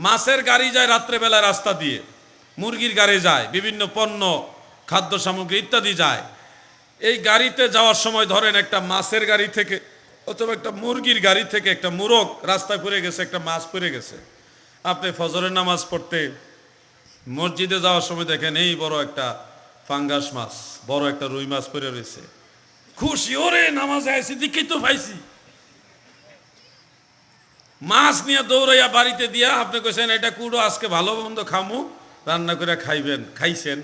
মাছের গাড়ি যায় রাত্রেবেলা রাস্তা দিয়ে, মুরগির গাড়ি যায়, বিভিন্ন পণ্য খাদ্য সামগ্রী ইত্যাদি যায়। এই গাড়িতে যাওয়ার সময় ধরেন একটা মাছের গাড়ি থেকে অথবা একটা মুরগির গাড়ি থেকে একটা মুরগ রাস্তায় পড়ে গেছে, একটা মাছ পড়ে গেছে। আপনি ফজরের নামাজ পড়তে মসজিদে যাওয়ার সময় দেখেন এই বড় একটা ফাঙ্গাস মাছ, বড় একটা রুই মাছ পড়ে রয়েছে। খুশি, ওরে নামাজে আইছি দেখি তো পাইছি। মাছ নিয়ে দৌড়াইয়া বাড়িতে দিয়া আপনি কইছেন এটা কুড়ো, আজকে ভালো মন্দ খামু, রান্না করে খাইবেন। খাইছেন,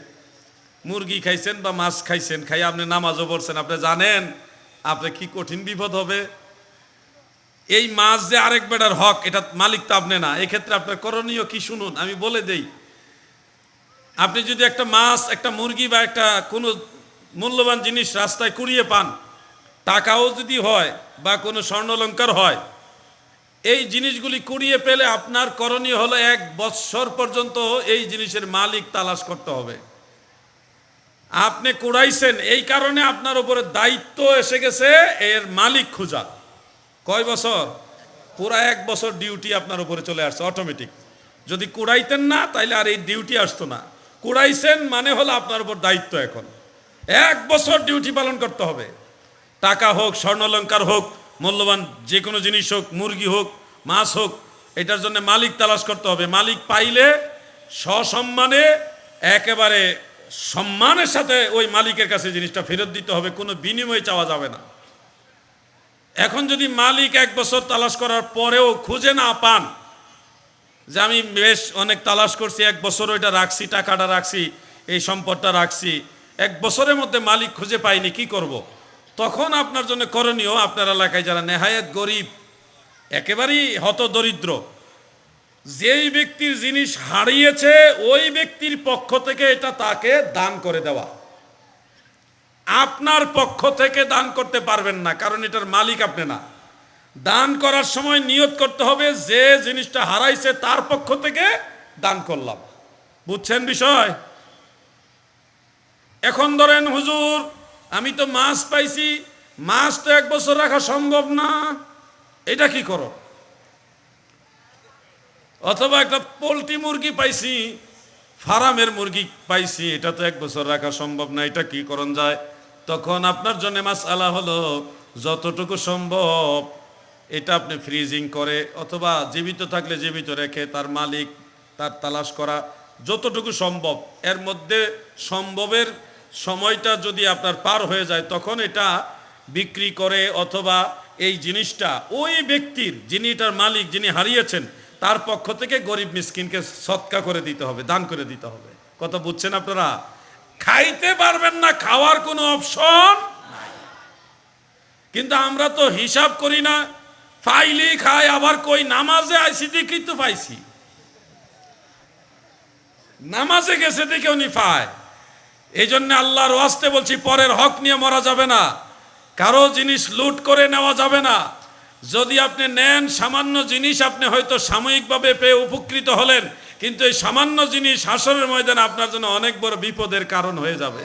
মুরগি খাইছেন বা মাছ খাইছেন, খাই আপনি নামাজও পড়ছেন। আপনি জানেন আপনি কি কঠিন বিপদ হবে। এই মাছ যে আরেক বেটার হক, এটা মালিক তো আপনি না। এক্ষেত্রে আপনার করণীয় কি শুনুন, আমি বলে দেই। আপনি যদি একটা মাছ, একটা মুরগি বা একটা কোনো মূল্যবান জিনিস রাস্তায় কুড়িয়ে পান, টাকাও যদি হয় বা কোনো স্বর্ণালঙ্কার হয়, এই জিনিসগুলি কুড়িয়ে পেলে আপনার করণীয় হলো 1 বৎসর পর্যন্ত এই জিনিসের মালিক তালাশ করতে হবে। আপনি কুড়াইছেন, এই কারণে আপনার উপরে দায়িত্ব এসে গেছে এর মালিক খোঁজা। কয় বছর? পুরা 1 বছর ডিউটি আপনার উপরে চলে আসছে অটোমেটিক। যদি কুড়াইতেন না তাইলে আর এই ডিউটি আসতো না। কুড়াইছেন মানে হলো আপনার উপর দায়িত্ব, এখন 1 বছর ডিউটি পালন করতে হবে। টাকা হোক, স্বর্ণালঙ্কার হোক, মূল্যবান যে কোনো জিনিস হোক, মুরগি হোক, মাছ হোক, এটার জন্য মালিক তালাশ করতে হবে। মালিক পাইলে সসম্মানে, একেবারে সম্মানের সাথে ওই মালিকের কাছে জিনিসটা ফেরত দিতে হবে, কোনো বিনিময় চাওয়া যাবে না। এখন যদি মালিক 1 বছর তালাশ করার পরেও খুঁজে না পান, যে আমি বেশ অনেক তালাশ করছি, 1 বছর ওইটা রাখছি, টাকাটা রাখছি, এই সম্পদটা রাখছি, 1 বছরের মধ্যে মালিক খুঁজে পাইনি, কি করব? তখন আপনার জন্য করণীয়, আপনার এলাকায় যারা নেহায়েত গরিব, একেবারেই হতদরিদ্র, যেই ব্যক্তির জিনিস হারিয়েছে ওই ব্যক্তির পক্ষ থেকে এটা তাকে দান করে দেওয়া। আপনার পক্ষ থেকে দান করতে পারবেন না, কারণ এটার মালিক আপনি না। দান করার সময় নিয়ত করতে হবে যে জিনিসটা হারাইছে তার পক্ষ থেকে দান করলাম। বুঝছেন বিষয়? এখন ধরেন হুজুর আমি তো মাছ পাইছি, মাছ তো 1 বছর রাখা সম্ভব না, এটা কি করো? অথবা একটা পোলট্রি মুরগি পাইছি, ফার্মের মুরগি পাইছি, এটা তো 1 বছর রাখা সম্ভব না, এটা কি করণ যায়? তখন আপনার জন্য মাসআলা হলো যতটুকু সম্ভব এটা আপনি ফ্রিজিং করে অথবা জীবিত থাকলে জীবিত রেখে তার মালিক তার তালাশ করা, যতটুকু সম্ভব। এর মধ্যে সম্ভবের সময়টা যদি আপনার পার হয়ে যায় তখন এটা বিক্রি করে অথবা এই জিনিসটা ওই ব্যক্তির, যিনি এটার মালিক, যিনি হারিয়েছেন, তার পক্ষ থেকে গরিব মিসকিনকে সদকা করে দিতে হবে, দান করে দিতে হবে। কথা বুঝছেন আপনারা? খাইতে পারবেন না, খাওয়ার কোনো অপশন নাই। কিন্তু আমরা তো হিসাব করি না, ফাইলি খাই, আবার কই নামাজে আইসি দেখি তো পাইছি, নামাজে গেছে দেখে উনি পায়। এই জন্য আল্লাহর ওয়াস্তে বলছি, পরের হক নিয়ে মরা যাবে না, কারো জিনিস লুট করে নেওয়া যাবে না। যদি আপনি নেন সামান্য জিনিস, আপনি হয়তো সাময়িকভাবে পেয়ে উপকৃত হলেন, কিন্তু এই সামান্য জিনিস হাসরের ময়দানে আপনার জন্য অনেক বড় বিপদের কারণ হয়ে যাবে।